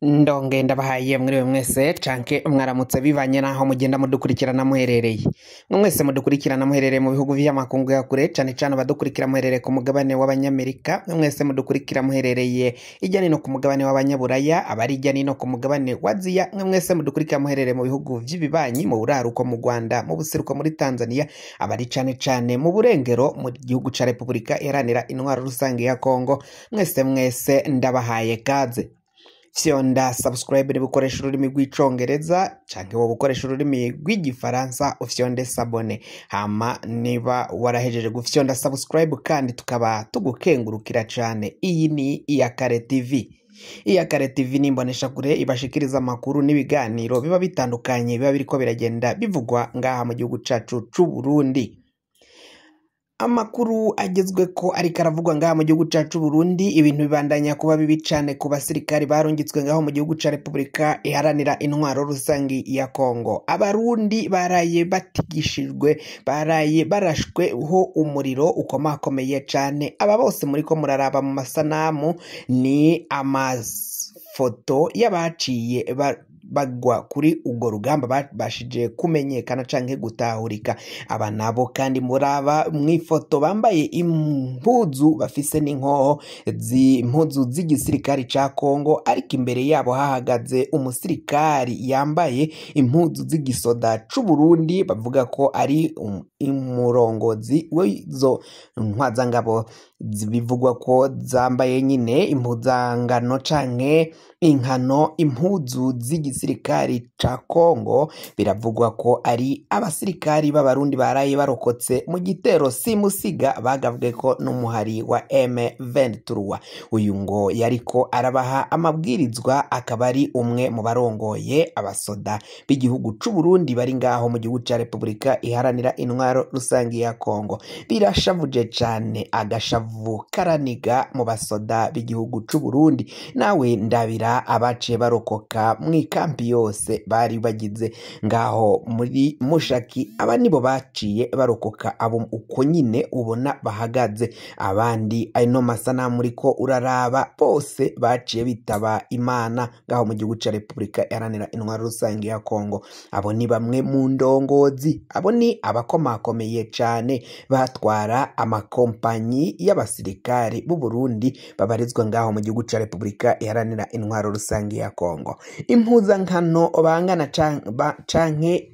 Ndonge ndabahaye mwiriwe mwese canke mwaramutse bivanye naho mugenda mudukurikirana muherereye. Mwese mudukurikirana muherereye mu bihugu vy'amakungu ya kure cane cane abadukurikira muherereye ku mugabane w'abanyamerika, mwese mudukurikira muherereye irya nino ku mugabane w'abanyaburaya, abari irya nino ku mugabane wa Aziya, mwese mudukurikira muherereye mu bihugu vy'ibibanyi, mu buraruko mu Rwanda, mu buseruko muri Tanzania, abari cane cane mu burengero mu gihugu ca Republika Iharanira Intwaro Rusange ya Kongo, mwese ndabahaye kaze. Fyonda subscribe ni bukoresha ururimi rw'icongereza canke wo bukoresha ururimi rw'igifaransa ufyonde sabone. Hama niba warahejeje gufyonda subscribe kandi tukaba tugukengurukira cane. Iyi ni Iyakare TV. Iyakare TV ni imbonesha kure ibashikiriza amakuru n'ibiganiro biba bitandukanye biba biriko biragenda bivugwa ngaha mu gihugu cacu c'u Burundi. Amakuru agezwe ko ariko aravugwa ngaha mu gihugu cacu Burundi, ibintu bibandanya kuba bibi cane ku basirikari barungitswe ngaho mu gihugu ca Republika Iharanira Intwaro Rusangi ya Kongo. Abarundi baraye batigishijwe, baraye barashweho umuriro ukomakomeye cane. Aba bose muriko muraraba mu masanamu ni amafoto y'abaciye bagwa kuri ubwo rugamba bashije kumenyekana canke gutahurika. Aba nabo kandi muraba mwifoto bambaye impuzu bafise n'inkoho impuzu z'igisirikari ca Kongo, ariko imbere yabo hahagaze umusirikari yambaye impuzu z'igisoda c'u Burundi, bavuga ko ari umurongozi w'izo ntwazangabo. Bivugwa ko zambaye nyine impuzangano canke inkano impuzu z'igisirikari ca Kongo. Biravugwa ko ari abasirikari b'abarundi baraye barokotse mu gitero simusiga bagavwe ko n'umuhari wa M23. Uyu ngo yariko arabaha amabwirizwa, akaba ari umwe mu barongoye abasoda b'igihugu c'u Burundi bari ngaho mu gihugu ca Republika Iharanira Intwaro Rusangi ya Kongo. Birashavuje cane, agashavu karaniga mu basoda b'igihugu c'u Burundi. Nawe ndabira abaciye barokoka mw'ikampi yose bari bagize ngaho muri Mushaki, aba nibo baciye barokoka, abo uko nyine ubona bahagaze. Abandi no masanamu uriko uraraba bose baciye bitaba Imana ngaho mu gihugu ca Republika Iharanira Intwaro Rusange ya Kongo. Abo ni bamwe mu ndongozi, abo ni abakomakomeye cane batwara amakompanyi y'abasirikari b'u Burundi babarizwa ngaho mu gihugu ca Republika Iharanira Intwaro Rusange ya Kongo. Impuzankano bangana canke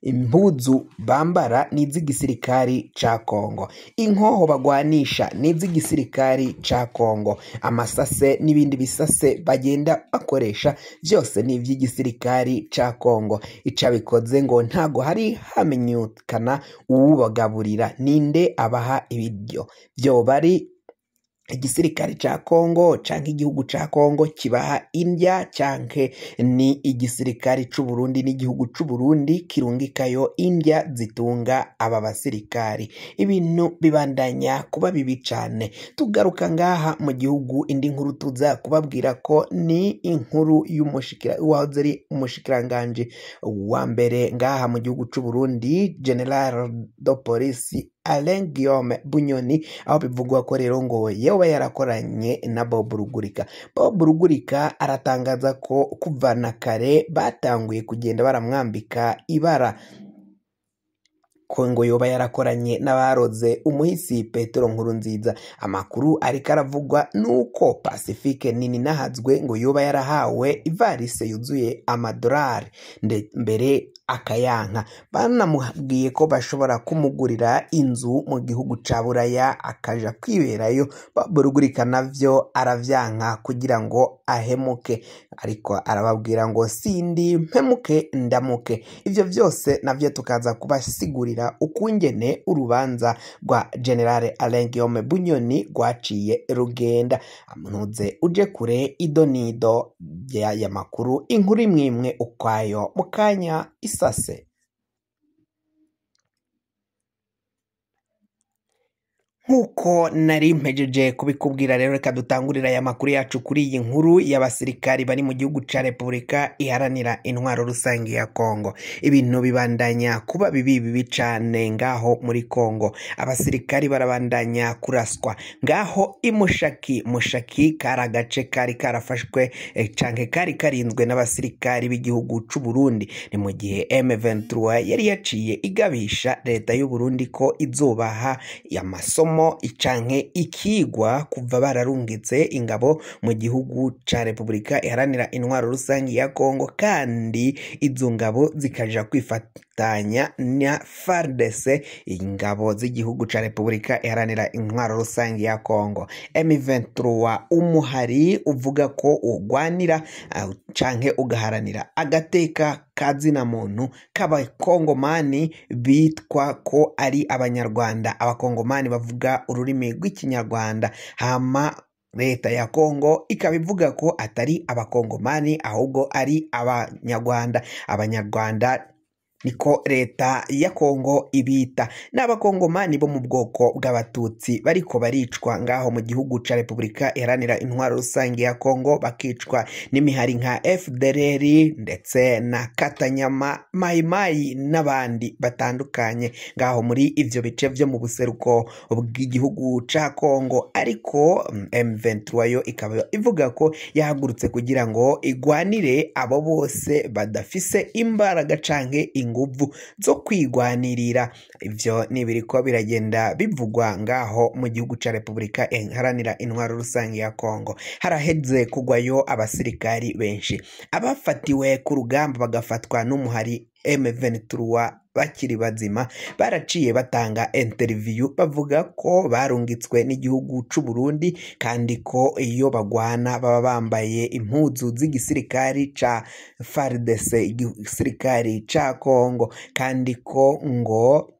impuzu bambara n'iz'igisirikari ca Kongo, inkoho bagwanisha n'iz'igisirikari ca Kongo, amasase n'ibindi bisase bagenda bakoresha vyose ni ivy'igisirikari ca Kongo. Icabikoze ngo ntago hari hamenyekana uwubagaburira, ninde abaha ibiryo. Vyoba ari igisirikari ca Kongo canke igihugu ca Kongo kibaha indya, canke ni igisirikari c'u Burundi n'igihugu c'u Burundi kirungikayo indya zitunga aba basirikari. Ibintu bibandanya kuba bibi cane. Tugaruka ngaha mu gihugu, indi nkuru tuza kubabwira ko ni inkuru y'uwahoze ari umushikiranganje wa mbere ngaha mu gihugu c'u Burundi, General de Police Alain Guillaume Bunyoni, aho bivugwa ko rero ngo yoba yarakoranye na Bob Rugurika. Bob Rugurika aratangaza ko kuva na kare batanguye kugenda baramwambika ibara, ko ngo yoba yarakoranye n'abaroze umuhisi Petero Nkurunziza. Amakuru ariko aravugwa nuko Pacifique Nini Nahazwe ngo yoba yarahawe ivarise yuzuye amadolari mbere akayanka. Banamubwiye ko bashobora kumugurira inzu mu gihugu ca Buraya akaja kwiberayo. Burugurika navyo aravyanka kugira ngo ahemuke, ariko arababwira ngo sindi mpemuke ndamuke. Ivyo vyose navyo tukaza kubasigurira ukungene urubanza rwa General Alain Guillaume Bunyoni rwaciye rugenda. Ntuze uje kure idonido ya makuru, inkuru imwimwe ukwayo mukanya isase. nk'uko nari mpejeje kubikubwira rero, reka dutangurira aya makuru yacu kuri iyi nkuru y'abasirikari bari mu gihugu ca Repubulika iharanira intwaro rusange ya Kongo. Ibintu bibandanya kuba bibi cane ngaho muri Kongo. Abasirikari barabandanya kuraswa ngaho Mushaki kari agace kari karafashwe canke kari karinzwe n'abasirikari b'igihugu c'u Burundi. Ni mu gihe M23 yari yaciye igabisha leta y'u Burundi ko izobaha amasomo canke ikigwa kuva bararungitse ingabo mu gihugu ca Repubulika iharanira intwaro rusange ya Kongo, kandi izo ngabo zikaja kwifatanya na FARDC, ingabo z'igihugu ca Repubulika iharanira intwaro rusange ya Kongo. M23 umuhari uvuga ko ugwanira canke ugaharanira agateka kazina muntu k'abakongomani bitwa ko ari abanyarwanda. Abakongomani bavuga ururimi rw'ikinyarwanda, hama leta ya Kongo ikabivuga ko atari abakongomani ahubwo ari abanyarwanda niko leta ya Kongo ibita. N'abakongomani bo mu bwoko bw'abatutsi bariko baricwa ngaho mu gihugu ca Repubulika iharanira intwaro rusange ya Kongo, bakicwa n'imihari nka FDLR ndetse na Katanyama, Mayimayi n'abandi batandukanye ngaho muri ivyo bice vyo mu buseruko bw'igihugu ca Kongo. Ariko M23 yo ikaba ivuga ko yahagurutse kugira ngo igwanire abo bose badafise imbaraga canke inguvu zo kwigwanirira. Ivyo nibiriko biragenda bivugwa ngaho mu gihugu ca Repubulika iharanira intwaro rusange ya Kongo. Haraheze kugwayo abasirikari benshi, abafatiwe ku rugamba bagafatwa n'umuhari M23 bakiri bazima baraciye batanga interview bavuga ko barungitswe n'igihugu c'u Burundi, kandi ko iyo bagwana baba bambaye impuzu z'igisirikari ca FARDC, igisirikari ca Kongo, kandi ko ngo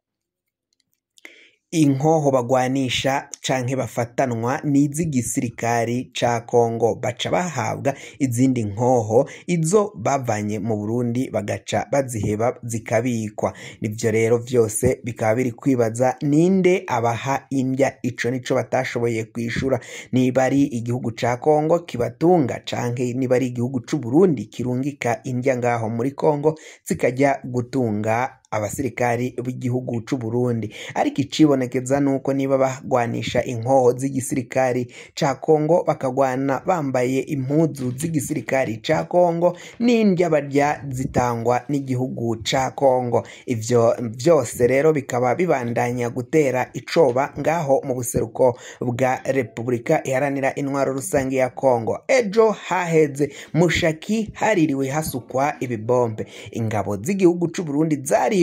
inkoho bagwanisha canke bafatanwa n'iz'igisirikari ca Kongo, baca bahabwa izindi nkoho izo bavanye mu Burundi bagaca baziheba zikabikwa. Nivyo rero vyose bikaba biri kwibaza ninde abaha indya. Ico nico batashoboye kwishura, niba ari igihugu ca Kongo kibatunga canke niba ari igihugu c'u Burundi kirungika indya ngaho muri Kongo zikajya gutunga abasirikari b'igihugu c'u Burundi. Ariko icibonekeza nuko niba bagwanisha inkoho z'igisirikari ca Kongo bakagwana bambaye impuzu z'igisirikari ca Kongo, n'indya barya zitangwa n'igihugu ca Kongo. Ivyo vyose rero bikaba bibandanya gutera icoba ngaho mu buseruko bwa Repubulika iharanira intwaro rusange ya Kongo. Ejo haheze Mushaki haririwe hasukwa ibibombe, ingabo z'igihugu c'u Burundi zarirutse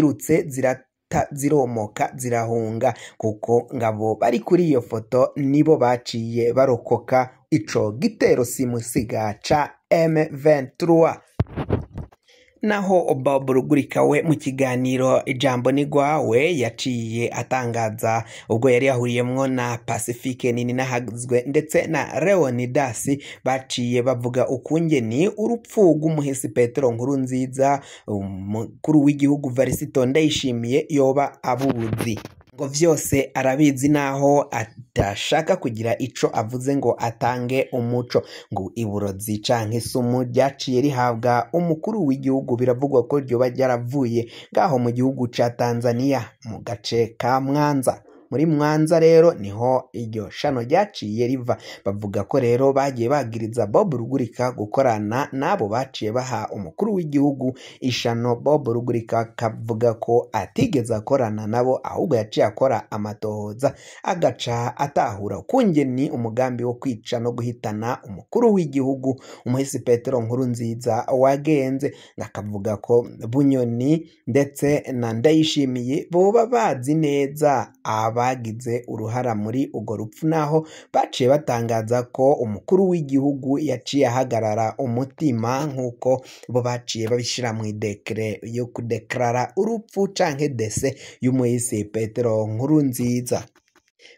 ziromoka zirahunga, kuko ngabo bari kuri iyo foto nibo baciye barokoka ico gitero simusiga ca M23. Naho Bob Rugurika we mu kiganiro Ijambo ni Gwawe yaciye atangaza ubwo yari yahuriyemwo na Pacifique Nini nahagizwe ndetse na Leonidas, baciye bavuga ukungeni urupfu rw'umuhisi Petero Nkurunziza umukuru w'igihugu Varisito Ndayishimiye yoba abuzi. Ngo vyose arabizi naho atashaka kugira ico avuze ngo atange umuco. Ngo iburozi canke isumu ryaciye rihabwa umukuru w'igihugu biravugwa ko ryoba ryaravuye ngaho mu gihugu ca Tanzania mu gace ka Mwanza. Muri Mwanza rero niho iryo shano ryaciye riva. Bavuga ko rero bagiye bagiriza Bob Rugurika gukorana nabo baciye baha umukuru w'igihugu ishano. Bob Rugurika kavuga ko atigeze akorana nabo, ahubwo yaciye akora amatohoza agaca atahura ukungeni umugambi wo kwica no guhitana umukuru w'igihugu umuhisi Petero Nkurunziza wagenze. Akavuga ko Bunyoni ndetse na Ndayishimiye boba bazi neza bagize uruhara muri ugo rupfu, naho baciye batangaza ko umukuru w'igihugu yaciye ahagarara umutima nk'uko bo baciye babishira mu idekre yo kudeklara urupfu canke dese y'umuhisi Petero Nkurunziza.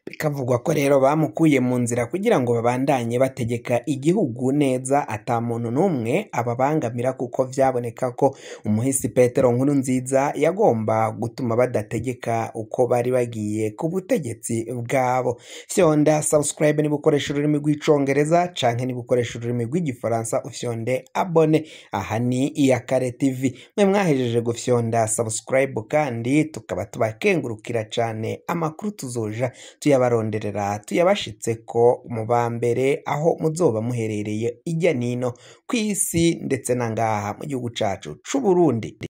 bikavugwa ko rero bamukuye mu nzira kugira ngo babandanye bategeka igihugu neza ata muntu n'umwe ababangamira, kuko vyaboneka ko umuhisi Petero Nkurunziza yagomba gutuma badategeka uko bari bagiye ku butegetsi bwabo. Fyonda subscribe niba ukoresha ururimi rw'icongereza canke niba ukoresha ururimi rw'igifaransa ufyonde abone. Aha ni Iyakare TV, mwe mwahejeje gufyonda subscribe kandi tukaba tubakengurukira cane. Amakuru tuzoja tuyabaronderera tuyabashitseko mu ba mbere aho muzoba muherereye ijya nino kw'isi ndetse na ngaha mu gihugu cacu c'Uburundi.